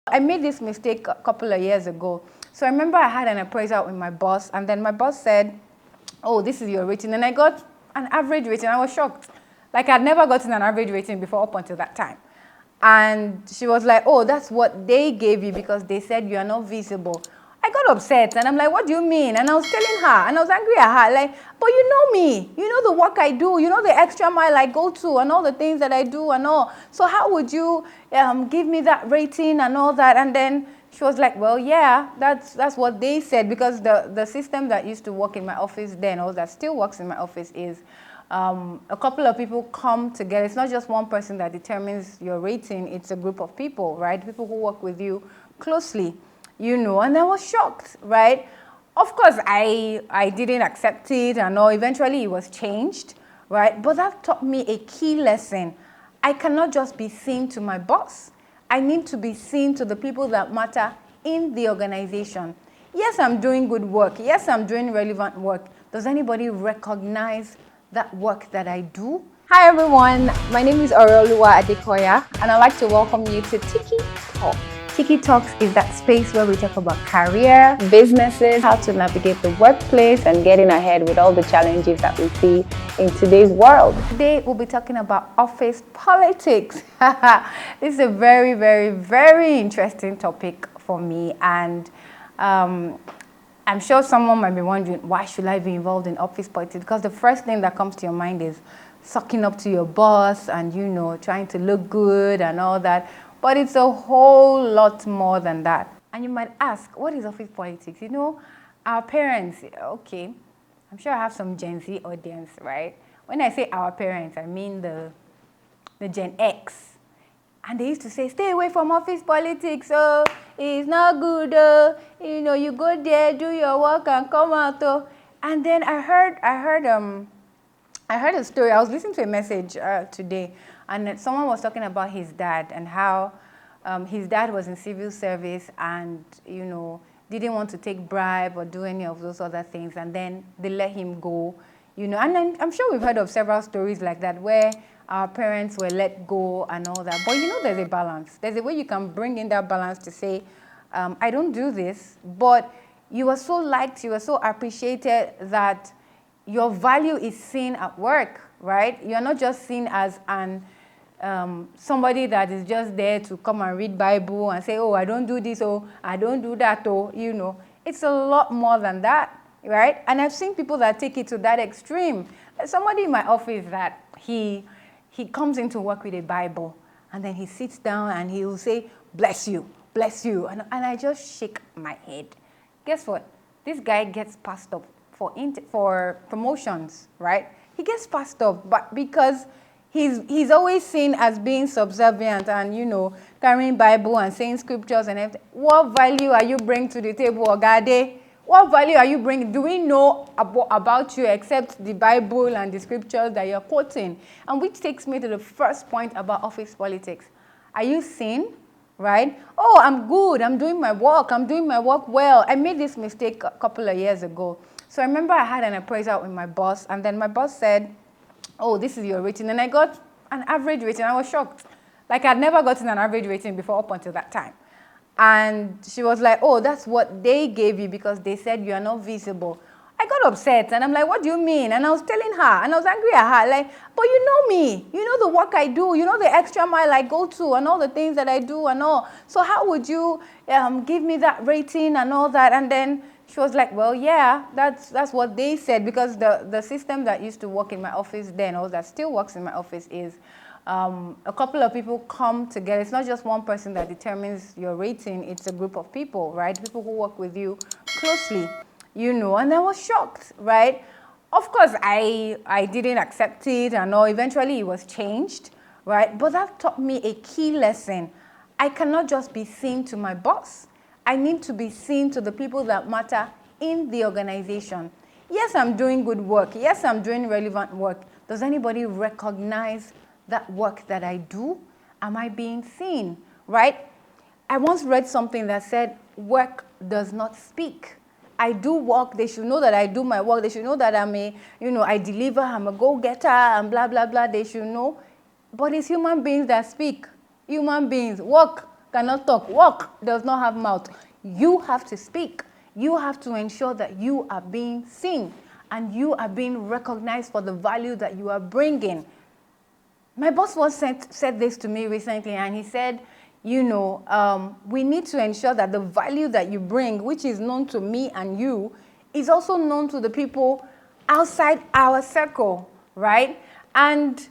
I made this mistake a couple of years ago. So I remember I had an appraisal with my boss, and then my boss said, oh, this is your rating. And I got an average rating. I was shocked. Like I'd never gotten an average rating before up until that time. And she was like, oh, that's what they gave you because they said you are not visible. I got upset and I'm like, what do you mean? And I was telling her and I was angry at her, like, but you know me, you know the work I do, you know the extra mile I go to and all the things that I do and all. So how would you give me that rating and all that? And then she was like, well, yeah, that's what they said, because the system that used to work in my office then, or that still works in my office, is a couple of people come together. It's not just one person that determines your rating. It's a group of people, right? People who work with you closely, you know. And I was shocked, right? Of course, I didn't accept it and all. Eventually, it was changed, right? But that taught me a key lesson. I cannot just be seen to my boss. I need to be seen to the people that matter in the organization. Yes, I'm doing good work. Yes, I'm doing relevant work. Does anybody recognize that work that I do? Hi everyone, my name is Oreoluwa Adekoya and I'd like to welcome you to Tiki Talk. Tiki Talks is that space where we talk about career, businesses, how to navigate the workplace and getting ahead with all the challenges that we see in today's world. Today we'll be talking about office politics. This is a very, very, very interesting topic for me, and I'm sure someone might be wondering, why should I be involved in office politics? Because the first thing that comes to your mind is sucking up to your boss and, you know, trying to look good and all that. But it's a whole lot more than that. And you might ask, what is office politics? You know, our parents, okay, I'm sure I have some Gen Z audience, right? When I say our parents, I mean the Gen X. And they used to say, stay away from office politics, oh, it's not good, oh, you know, you go there, do your work and come out, oh. And then I heard a story. I was listening to a message today, and someone was talking about his dad and how his dad was in civil service and, you know, didn't want to take bribe or do any of those other things, and then they let him go, you know. And I'm sure we've heard of several stories like that where our parents were let go and all that. But you know, there's a balance. There's a way you can bring in that balance to say, I don't do this, but you are so liked, you are so appreciated that your value is seen at work, right? You're not just seen as somebody that is just there to come and read Bible and say, oh, I don't do this, oh, I don't do that, oh, you know. It's a lot more than that, right? And I've seen people that take it to that extreme. There's somebody in my office that he comes into work with a Bible, and then he sits down and he will say, bless you, bless you. And I just shake my head. Guess what? This guy gets passed up for promotions, right? He gets passed up, but because he's always seen as being subservient and, you know, carrying Bible and saying scriptures and everything. What value are you bringing to the table, Ogade? What value are you bringing? Do we know about you except the Bible and the scriptures that you're quoting? And which takes me to the first point about office politics. Are you seen, right? Oh, I'm good. I'm doing my work. I'm doing my work well. I made this mistake a couple of years ago. So I remember I had an appraisal with my boss, and then my boss said, oh, this is your rating. And I got an average rating. I was shocked. Like I'd never gotten an average rating before up until that time. And she was like, oh, that's what they gave you because they said you are not visible. I got upset and I'm like, what do you mean? And I was telling her and I was angry at her, like, but you know me, you know the work I do, you know the extra mile I go to and all the things that I do and all. So how would you give me that rating and all that? And then she was like, well, yeah, that's what they said, because the system that used to work in my office then, or that still works in my office, is a couple of people come together. It's not just one person that determines your rating. It's a group of people, right? People who work with you closely, you know. And I was shocked, right? Of course, I didn't accept it and all. Eventually, it was changed, right? But that taught me a key lesson. I cannot just be seen to my boss. I need to be seen to the people that matter in the organization. Yes, I'm doing good work. Yes, I'm doing relevant work. Does anybody recognize that work that I do? Am I being seen, right? I once read something that said, work does not speak. I do work. They should know that I do my work. They should know that I deliver, I'm a go-getter and blah, blah, blah. They should know. But it's human beings that speak. Human beings work. cannot talk. Walk does not have mouth. You have to speak. You have to ensure that you are being seen and you are being recognized for the value that you are bringing. My boss said this to me recently, and he said, we need to ensure that the value that you bring, which is known to me and you, is also known to the people outside our circle, right? And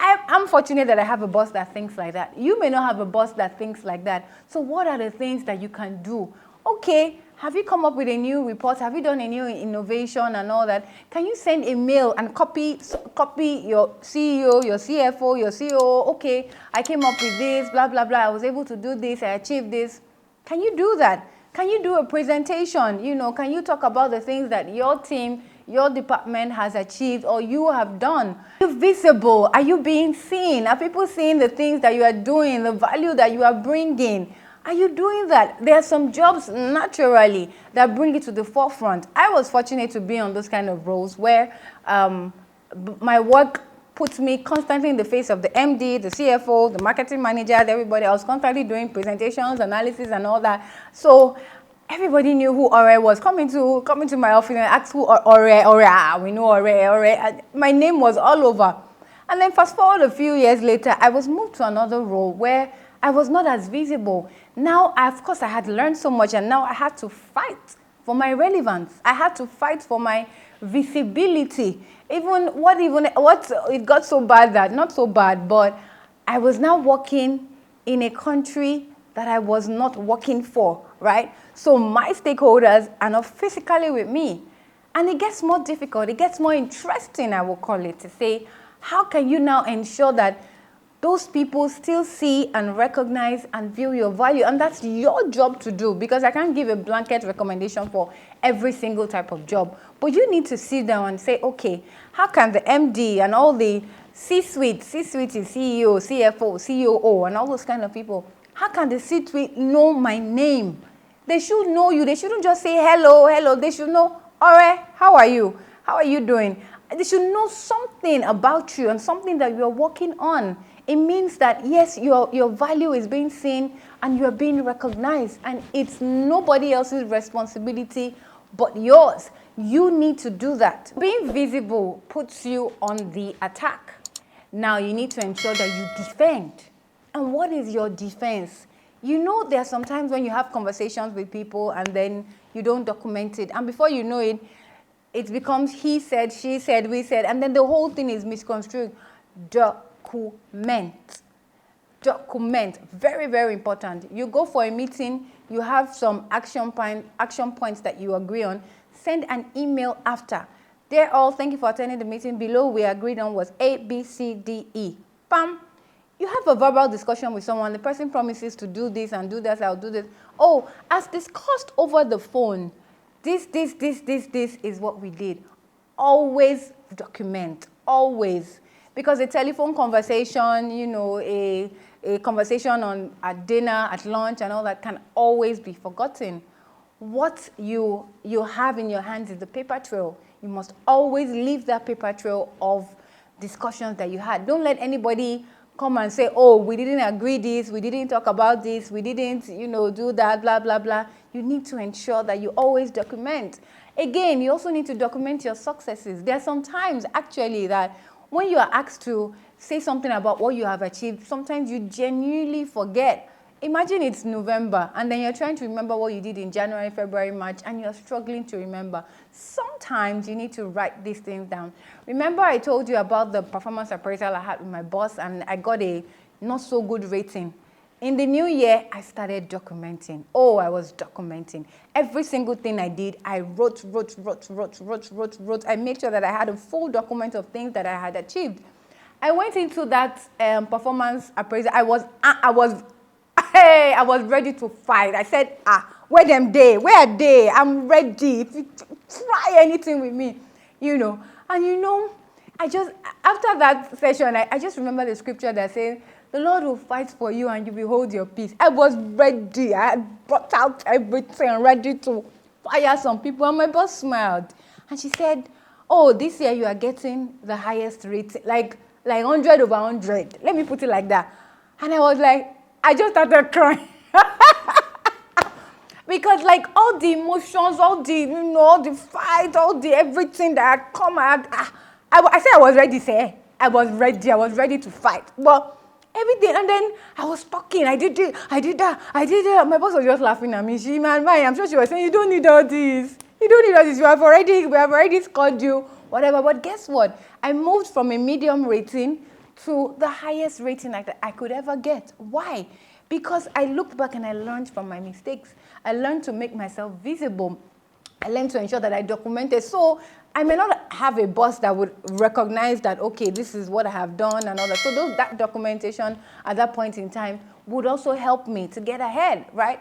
I'm fortunate that I have a boss that thinks like that. You may not have a boss that thinks like that. So what are the things that you can do? Okay, have you come up with a new report? Have you done a new innovation and all that? Can you send a mail and copy your CEO, your CFO, your COO? Okay, I came up with this, blah, blah, blah. I was able to do this. I achieved this. Can you do that? Can you do a presentation? Can you talk about the things that your team, your department has achieved or you have done? Are you visible? Are you being seen? Are people seeing the things that you are doing, the value that you are bringing? Are you doing that? There are some jobs naturally that bring it to the forefront. I was fortunate to be on those kind of roles where my work puts me constantly in the face of the MD, the CFO, the marketing manager, everybody. I was constantly doing presentations, analysis, and all that. So everybody knew who Ore was. Coming to my office and ask who Ore. We know Ore. My name was all over. And then fast forward a few years later, I was moved to another role where I was not as visible. Now, of course, I had learned so much, and now I had to fight for my relevance. I had to fight for my visibility. It got so bad that, not so bad, but I was now working in a country that I was not working for, right? So my stakeholders are not physically with me. And it gets more difficult. It gets more interesting, I will call it, to say, how can you now ensure that those people still see and recognize and view your value? And that's your job to do, because I can't give a blanket recommendation for every single type of job. But you need to sit down and say, okay, how can the MD and all the C-suite is CEO, CFO, COO, and all those kind of people, how can the C-suite know my name? They should know you. They shouldn't just say hello. They should know, all right, how are you? How are you doing? They should know something about you and something that you're working on. It means that, yes, your value is being seen and you're being recognized, and it's nobody else's responsibility but yours. You need to do that. Being visible puts you on the attack. Now you need to ensure that you defend. And what is your defense? There are some times when you have conversations with people and then you don't document it. And before you know it, it becomes he said, she said, we said, and then the whole thing is misconstrued. Document. Very, very important. You go for a meeting, you have some action points that you agree on. Send an email after. Dear all, thank you for attending the meeting. Below we agreed on was A, B, C, D, E. Bam. You have a verbal discussion with someone. The person promises to do this and do that. I'll do this. Oh, as discussed over the phone, this is what we did. Always document. Always. Because a telephone conversation, a conversation at dinner, at lunch, and all that can always be forgotten. What you have in your hands is the paper trail. You must always leave that paper trail of discussions that you had. Don't let anybody come and say, oh, we didn't agree this, we didn't talk about this, we didn't, do that, blah, blah, blah. You need to ensure that you always document. Again, you also need to document your successes. There are some times, actually, that when you are asked to say something about what you have achieved, sometimes you genuinely forget. Imagine it's November, and then you're trying to remember what you did in January, February, March, and you're struggling to remember. Sometimes you need to write these things down. Remember I told you about the performance appraisal I had with my boss, and I got a not so good rating. In the new year, I started documenting. Oh, I was documenting. Every single thing I did, I wrote. I made sure that I had a full document of things that I had achieved. I went into that performance appraisal. I was ready to fight. I said, where them day? Where are they? I'm ready. If you try anything with me, And after that session, I just remember the scripture that says, the Lord will fight for you and you will hold your peace. I was ready. I had brought out everything, ready to fire some people. And my boss smiled. And she said, oh, this year you are getting the highest rating, like 100 over 100. Let me put it like that. And I was like, I just started crying. Because like all the emotions, all the, all the fight, all the everything that had come out, I said I was ready, say. I was ready to fight. But everything, and then I was talking, I did it, I did that, I did that. My boss was just laughing at me. I'm sure she was saying, you don't need all this. You don't need all this. We have already scored you, whatever. But guess what? I moved from a medium rating to the highest rating that I could ever get. Why? Because I looked back and I learned from my mistakes. I learned to make myself visible. I learned to ensure that I documented. So I may not have a boss that would recognize that, okay, this is what I have done and all that. So that documentation at that point in time would also help me to get ahead, right?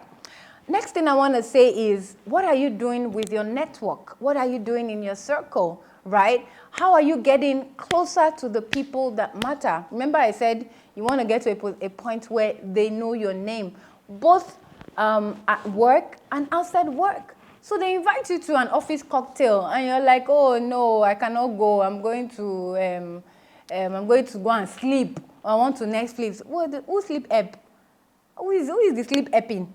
Next thing I want to say is, what are you doing with your network? What are you doing in your circle, right? How are you getting closer to the people that matter? Remember I said you want to get to a point where they know your name, both at work and outside work. So they invite you to an office cocktail, and you're like, oh no, I cannot go. I'm going to go and sleep. I want to Netflix. Who sleep app? Who is the sleep apping?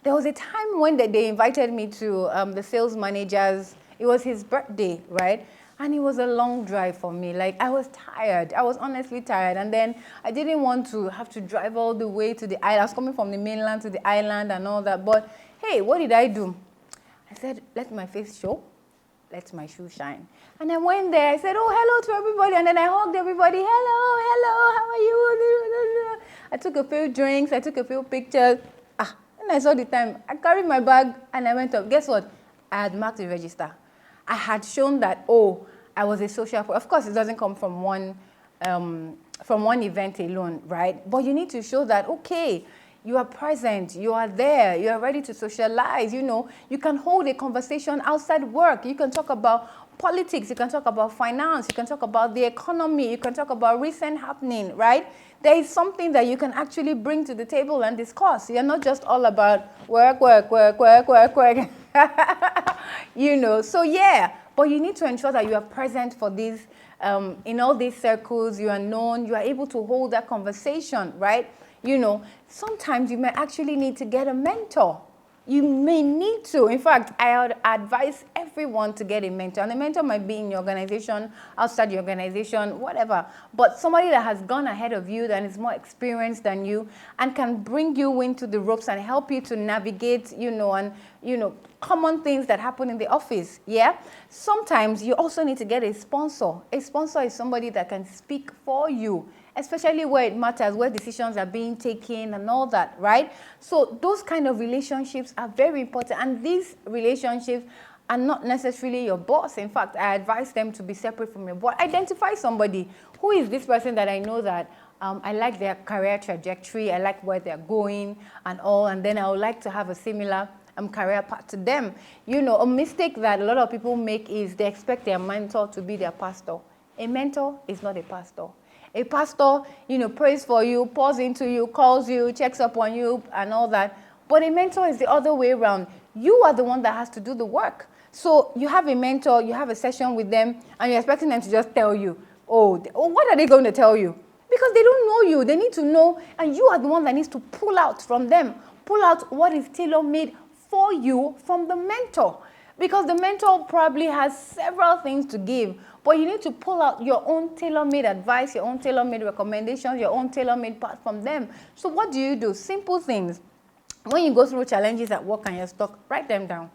There was a time when they invited me to the sales manager's. It was his birthday, right? And it was a long drive for me. Like, I was tired. I was honestly tired. And then I didn't want to have to drive all the way to the island. I was coming from the mainland to the island and all that. But hey, what did I do? I said, let my face show. Let my shoe shine. And I went there. I said, oh, hello to everybody. And then I hugged everybody. Hello, how are you? I took a few drinks. I took a few pictures. And I saw the time. I carried my bag and I went up. Guess what? I had marked the register. I had shown that, oh, I was a social. Of course, it doesn't come from one event alone, right? But you need to show that, okay, you are present, you are there, you are ready to socialize. You can hold a conversation outside work. You can talk about politics, you can talk about finance, you can talk about the economy, you can talk about recent happening, right? There is something that you can actually bring to the table and discuss. You're not just all about work. So yeah, but you need to ensure that you are present for these, in all these circles, you are known, you are able to hold that conversation, right? Sometimes you may actually need to get a mentor. You may need to. In fact, I would advise everyone to get a mentor. And a mentor might be in your organization, outside your organization, whatever. But somebody that has gone ahead of you, that is more experienced than you, and can bring you into the ropes and help you to navigate, common things that happen in the office. Yeah? Sometimes you also need to get a sponsor. A sponsor is somebody that can speak for you, especially where it matters, where decisions are being taken and all that, right? So those kind of relationships are very important. And these relationships are not necessarily your boss. In fact, I advise them to be separate from your boss. Identify somebody. Who is this person that I know that I like their career trajectory, I like where they're going and all, and then I would like to have a similar career path to them. A mistake that a lot of people make is they expect their mentor to be their pastor. A mentor is not a pastor. A pastor, prays for you, pours into you, calls you, checks up on you, and all that. But a mentor is the other way around. You are the one that has to do the work. So you have a mentor, you have a session with them, and you're expecting them to just tell you, what are they going to tell you? Because they don't know you. They need to know, and you are the one that needs to pull out from them. Pull out what is tailor-made for you from the mentor. Because the mentor probably has several things to give, but you need to pull out your own tailor-made advice, your own tailor-made recommendations, your own tailor-made path from them. So what do? Simple things. When you go through challenges at work and you're stuck, write them down.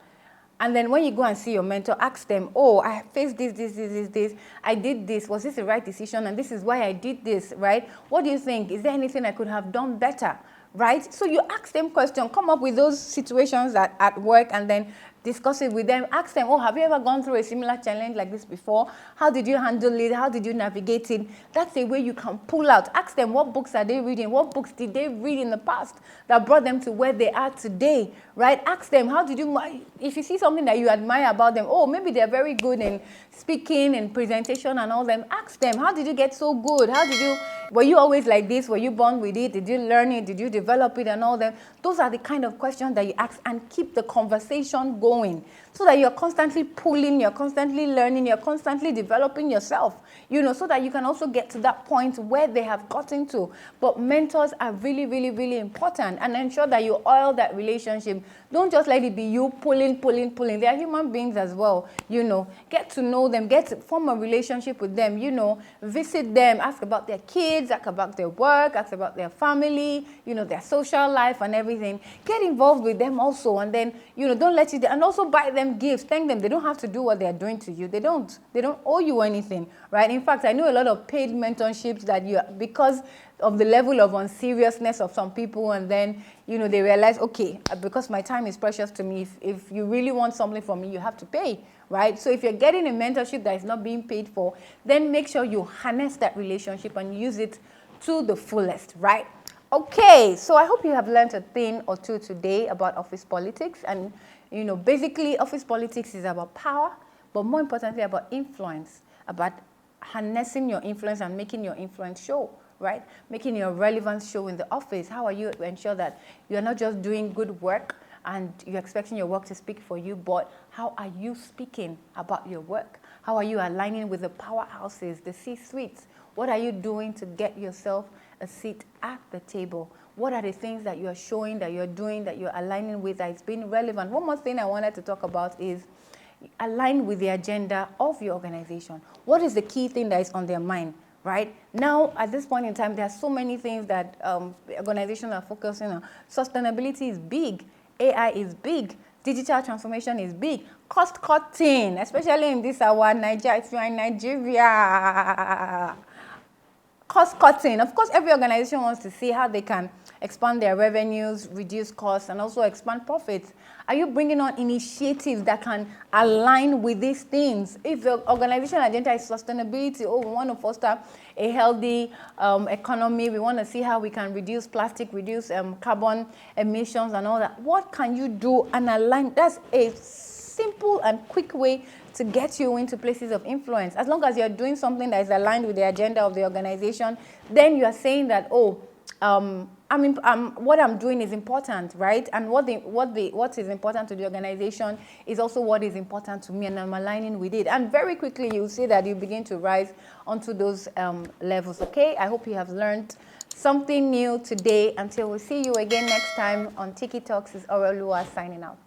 And then when you go and see your mentor, ask them, I faced this. I did this. Was this the right decision? And this is why I did this, right? What do you think? Is there anything I could have done better? Right? So you ask them questions, come up with those situations at work, and then discuss it with them. Ask them, have you ever gone through a similar challenge like this before? How did you handle it? How did you navigate it? That's a way you can pull out. Ask them, what books are they reading? What books did they read in the past that brought them to where they are today? Right? Ask them, if you see something that you admire about them, maybe they're very good in speaking and presentation and all them. Ask them, how did you get so good? Were you always like this? Were you born with it? Did you learn it? Did you develop it and all them? Those are the kind of questions that you ask and keep the conversation going so that you're constantly pulling, you're constantly learning, you're constantly developing yourself, so that you can also get to that point where they have gotten to. But mentors are really, really, really important, and ensure that you oil that relationship. Don't just let it be you pulling. They are human beings as well, Get to know them, get to form a relationship with them, Visit them, ask about their kids, ask about their work, ask about their family, their social life and everything. Get involved with them also, and then, don't let it, and also buy them gifts, thank them. They don't have to do what they're doing to you. They don't owe you anything, right? In fact, I know a lot of paid mentorships that because of the level of unseriousness of some people, and then, they realize, okay, because my time is precious to me, if you really want something from me, you have to pay, right? So if you're getting a mentorship that is not being paid for, then make sure you harness that relationship and use it to the fullest, right? Okay, so I hope you have learned a thing or two today about office politics. And, basically office politics is about power, but more importantly about influence, about harnessing your influence and making your influence show, right? Making your relevance show in the office. How are you to ensure that you're not just doing good work and you're expecting your work to speak for you, but how are you speaking about your work? How are you aligning with the powerhouses, the C-suites? What are you doing to get yourself a seat at the table? What are the things that you're showing, that you're doing, that you're aligning with, that is being relevant? One more thing I wanted to talk about is align with the agenda of your organization. What is the key thing that is on their mind, right? Now, at this point in time, there are so many things that organizations are focusing on. Sustainability is big. AI is big. Digital transformation is big. Cost cutting, especially in this our Nigeria, if you're in Nigeria. Cost cutting. Of course, every organization wants to see how they can expand their revenues, reduce costs, and also expand profits. Are you bringing on initiatives that can align with these things? If the organization agenda is sustainability, we want to foster a healthy economy, we want to see how we can reduce plastic, reduce carbon emissions and all that. What can you do and align? That's a simple and quick way to get you into places of influence. As long as you're doing something that is aligned with the agenda of the organization, then you are saying that, what I'm doing is important, right? And what is important to the organization is also what is important to me, and I'm aligning with it. And very quickly, you'll see that you begin to rise onto those levels, okay? I hope you have learned something new today. Until we see you again next time on Tiki Talks, is Orolua signing out.